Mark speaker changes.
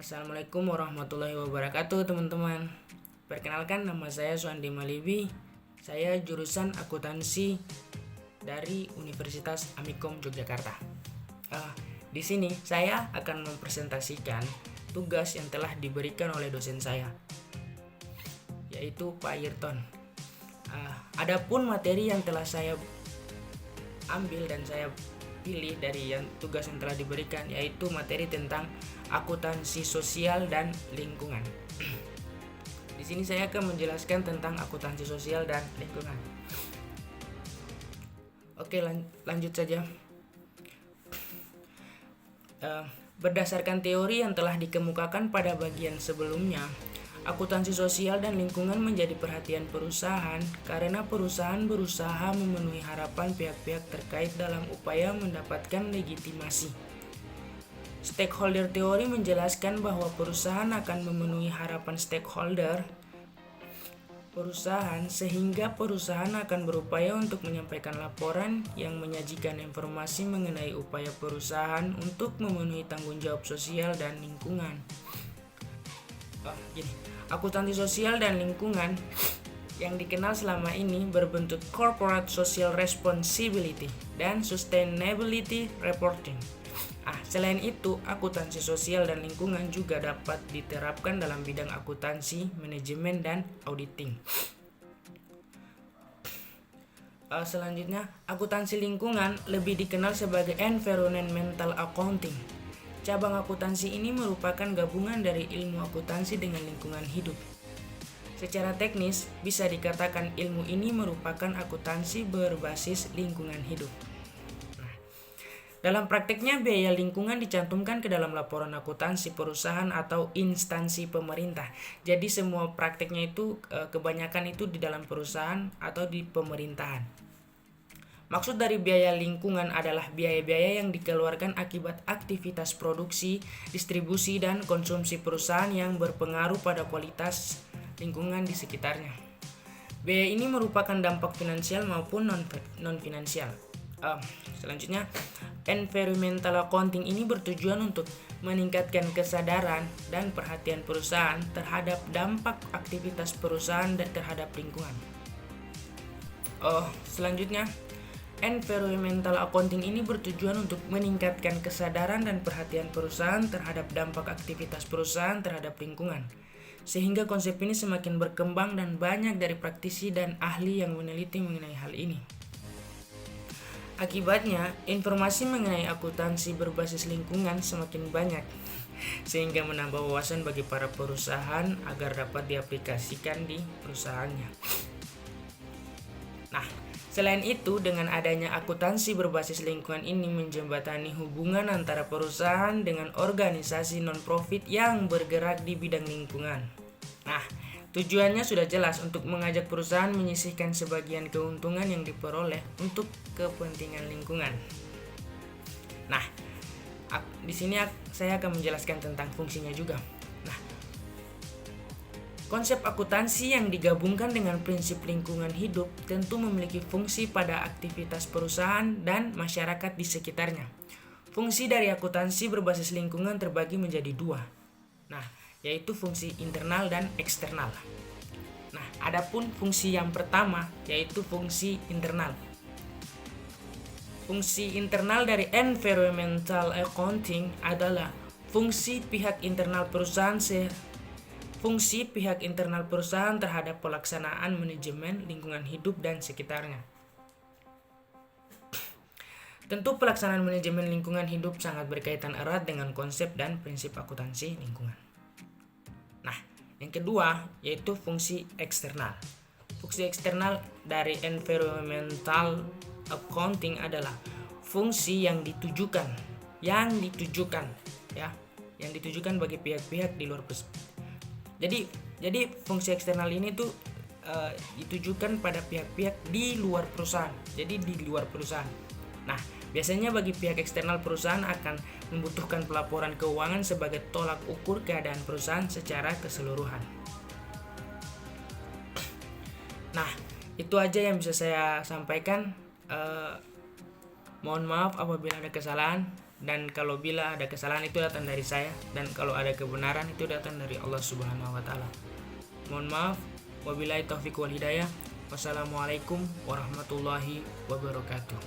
Speaker 1: Assalamualaikum warahmatullahi wabarakatuh teman-teman. Perkenalkan, nama saya Suandi Malibi. Saya jurusan akuntansi dari Universitas Amikom Yogyakarta. Di sini saya akan mempresentasikan tugas yang telah diberikan oleh dosen saya, yaitu Pak Ayrton. Adapun materi yang telah saya ambil dan saya pilih dari tugas yang telah diberikan, yaitu materi tentang akuntansi sosial dan lingkungan. Di sini saya akan menjelaskan tentang akuntansi sosial dan lingkungan. Oke, lanjut saja. Berdasarkan teori yang telah dikemukakan pada bagian sebelumnya, akuntansi sosial dan lingkungan menjadi perhatian perusahaan karena perusahaan berusaha memenuhi harapan pihak-pihak terkait dalam upaya mendapatkan legitimasi. Stakeholder teori menjelaskan bahwa perusahaan akan memenuhi harapan stakeholder perusahaan sehingga perusahaan akan berupaya untuk menyampaikan laporan yang menyajikan informasi mengenai upaya perusahaan untuk memenuhi tanggung jawab sosial dan lingkungan. Akuntansi sosial dan lingkungan yang dikenal selama ini berbentuk corporate social responsibility dan sustainability reporting. Selain itu, akuntansi sosial dan lingkungan juga dapat diterapkan dalam bidang akuntansi, manajemen, dan auditing. Selanjutnya, akuntansi lingkungan lebih dikenal sebagai environmental accounting. Cabang akuntansi ini merupakan gabungan dari ilmu akuntansi dengan lingkungan hidup. Secara teknis, bisa dikatakan ilmu ini merupakan akuntansi berbasis lingkungan hidup. Dalam prakteknya, biaya lingkungan dicantumkan ke dalam laporan akuntansi perusahaan atau instansi pemerintah. Jadi semua prakteknya itu kebanyakan itu di dalam perusahaan atau di pemerintahan. Maksud dari biaya lingkungan adalah biaya-biaya yang dikeluarkan akibat aktivitas produksi, distribusi, dan konsumsi perusahaan yang berpengaruh pada kualitas lingkungan di sekitarnya. Biaya ini merupakan dampak finansial maupun non-finansial. Selanjutnya, environmental accounting ini bertujuan untuk meningkatkan kesadaran dan perhatian perusahaan terhadap dampak aktivitas perusahaan dan terhadap lingkungan. Selanjutnya, environmental accounting ini bertujuan untuk meningkatkan kesadaran dan perhatian perusahaan terhadap dampak aktivitas perusahaan terhadap lingkungan. Sehingga konsep ini semakin berkembang dan banyak dari praktisi dan ahli yang meneliti mengenai hal ini. Akibatnya, informasi mengenai akuntansi berbasis lingkungan semakin banyak, sehingga menambah wawasan bagi para perusahaan agar dapat diaplikasikan di perusahaannya. Selain itu, dengan adanya akuntansi berbasis lingkungan ini menjembatani hubungan antara perusahaan dengan organisasi non-profit yang bergerak di bidang lingkungan. Tujuannya sudah jelas, untuk mengajak perusahaan menyisihkan sebagian keuntungan yang diperoleh untuk kepentingan lingkungan. Di sini saya akan menjelaskan tentang fungsinya juga. Konsep akuntansi yang digabungkan dengan prinsip lingkungan hidup tentu memiliki fungsi pada aktivitas perusahaan dan masyarakat di sekitarnya. Fungsi dari akuntansi berbasis lingkungan terbagi menjadi dua, yaitu fungsi internal dan eksternal. Adapun fungsi yang pertama yaitu fungsi internal. Fungsi internal dari environmental accounting adalah fungsi pihak internal perusahaan terhadap pelaksanaan manajemen lingkungan hidup dan sekitarnya. Tentu pelaksanaan manajemen lingkungan hidup sangat berkaitan erat dengan konsep dan prinsip akuntansi lingkungan. Yang kedua yaitu fungsi eksternal. Fungsi eksternal dari environmental accounting adalah fungsi yang ditujukan bagi pihak-pihak di luar perusahaan. Jadi fungsi eksternal ini tuh ditujukan pada pihak-pihak di luar perusahaan. Jadi di luar perusahaan. Biasanya bagi pihak eksternal, perusahaan akan membutuhkan pelaporan keuangan sebagai tolak ukur keadaan perusahaan secara keseluruhan. Itu aja yang bisa saya sampaikan. Mohon maaf apabila ada kesalahan. Dan kalau bila ada kesalahan itu datang dari saya, dan kalau ada kebenaran itu datang dari Allah Subhanahu wa taala. Mohon maaf. Wabillahi taufiq wal hidayah. Wassalamualaikum warahmatullahi wabarakatuh.